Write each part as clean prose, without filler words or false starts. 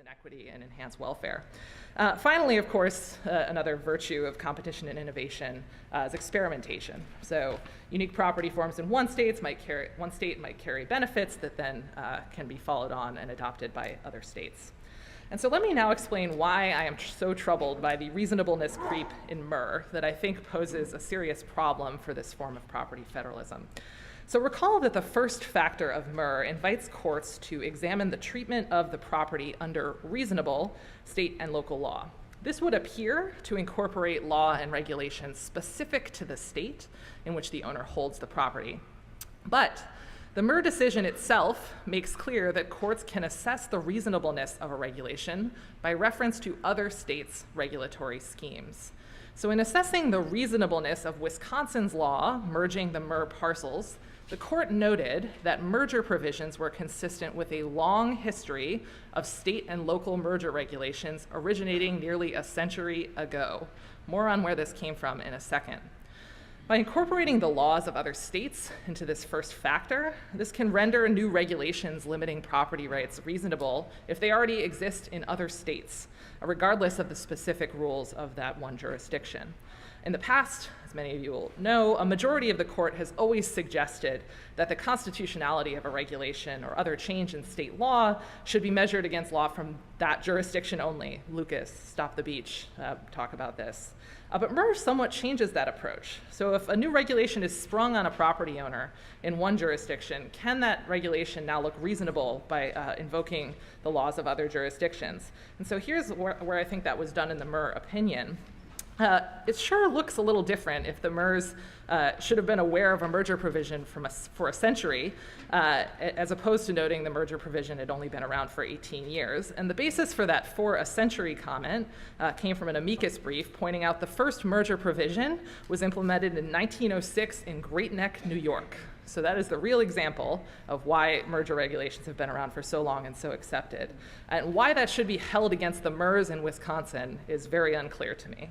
inequity and enhance welfare. Finally, of course, another virtue of competition and innovation is experimentation. So unique property forms in one state might carry benefits that then can be followed on and adopted by other states. And so let me now explain why I am so troubled by the reasonableness creep in MER that I think poses a serious problem for this form of property federalism. So recall that the first factor of MER invites courts to examine the treatment of the property under reasonable state and local law. This would appear to incorporate law and regulations specific to the state in which the owner holds the property. But the MER decision itself makes clear that courts can assess the reasonableness of a regulation by reference to other states' regulatory schemes. So in assessing the reasonableness of Wisconsin's law merging the MER parcels, the court noted that merger provisions were consistent with a long history of state and local merger regulations originating nearly a century ago. More on where this came from in a second. By incorporating the laws of other states into this first factor, this can render new regulations limiting property rights reasonable if they already exist in other states, regardless of the specific rules of that one jurisdiction. In the past, as many of you will know, a majority of the court has always suggested that the constitutionality of a regulation or other change in state law should be measured against law from that jurisdiction only. Lucas, Stop the Beach, talk about this. But MER somewhat changes that approach. So if a new regulation is sprung on a property owner in one jurisdiction, can that regulation now look reasonable by invoking the laws of other jurisdictions? And so here's where I think that was done in the MER opinion. It sure looks a little different if the MERs should have been aware of a merger provision for a century, as opposed to noting the merger provision had only been around for 18 years. And the basis for that "for a century" comment came from an amicus brief pointing out the first merger provision was implemented in 1906 in Great Neck, New York. So that is the real example of why merger regulations have been around for so long and so accepted. And why that should be held against the MERs in Wisconsin is very unclear to me.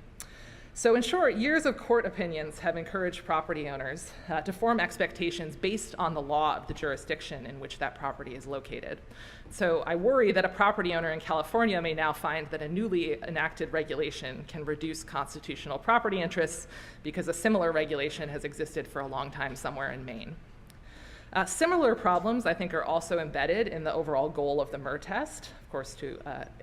So in short, years of court opinions have encouraged property owners to form expectations based on the law of the jurisdiction in which that property is located. So I worry that a property owner in California may now find that a newly enacted regulation can reduce constitutional property interests because a similar regulation has existed for a long time somewhere in Maine. Similar problems, I think, are also embedded in the overall goal of the MER test, of course, to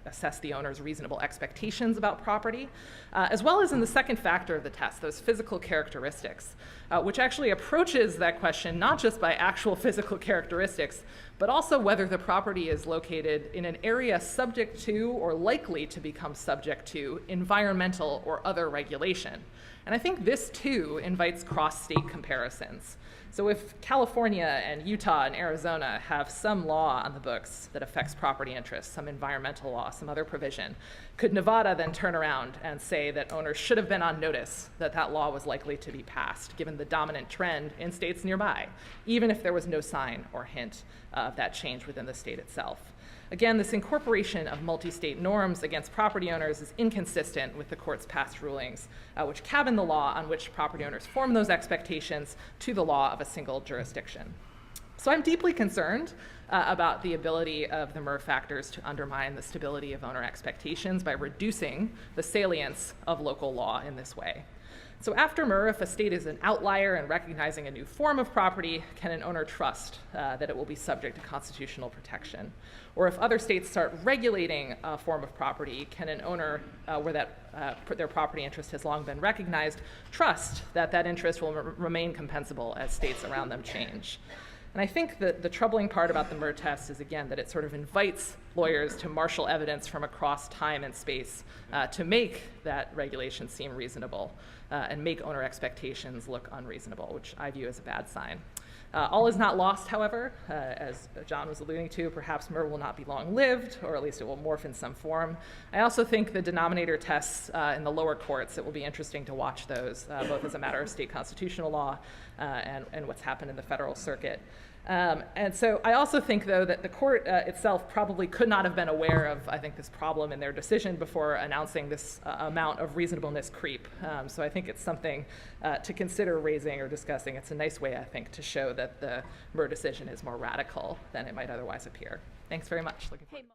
assess the owner's reasonable expectations about property, as well as in the second factor of the test, those physical characteristics, which actually approaches that question not just by actual physical characteristics, but also whether the property is located in an area subject to or likely to become subject to environmental or other regulation. And I think this, too, invites cross-state comparisons. So if California and Utah and Arizona have some law on the books that affects property interests, some environmental law, some other provision, could Nevada then turn around and say that owners should have been on notice that that law was likely to be passed, given the dominant trend in states nearby, even if there was no sign or hint of that change within the state itself? Again, this incorporation of multi-state norms against property owners is inconsistent with the court's past rulings, which cabin the law on which property owners form those expectations to the law of a single jurisdiction. So I'm deeply concerned about the ability of the MER factors to undermine the stability of owner expectations by reducing the salience of local law in this way. So after MER, if a state is an outlier in recognizing a new form of property, can an owner trust that it will be subject to constitutional protection? Or if other states start regulating a form of property, can an owner, where their property interest has long been recognized, trust that that interest will remain compensable as states around them change? And I think that the troubling part about the MER test is, again, that it sort of invites lawyers to marshal evidence from across time and space to make that regulation seem reasonable and make owner expectations look unreasonable, which I view as a bad sign. All is not lost, however. As John was alluding to, perhaps MER will not be long-lived, or at least it will morph in some form. I also think the denominator tests in the lower courts, it will be interesting to watch those, both as a matter of state constitutional law and what's happened in the federal circuit. And so I also think, though, that the court itself probably could not have been aware of, I think, this problem in their decision before announcing this amount of reasonableness creep. So I think it's something to consider raising or discussing. It's a nice way, I think, to show that the MER decision is more radical than it might otherwise appear. Thanks very much. Looking forward.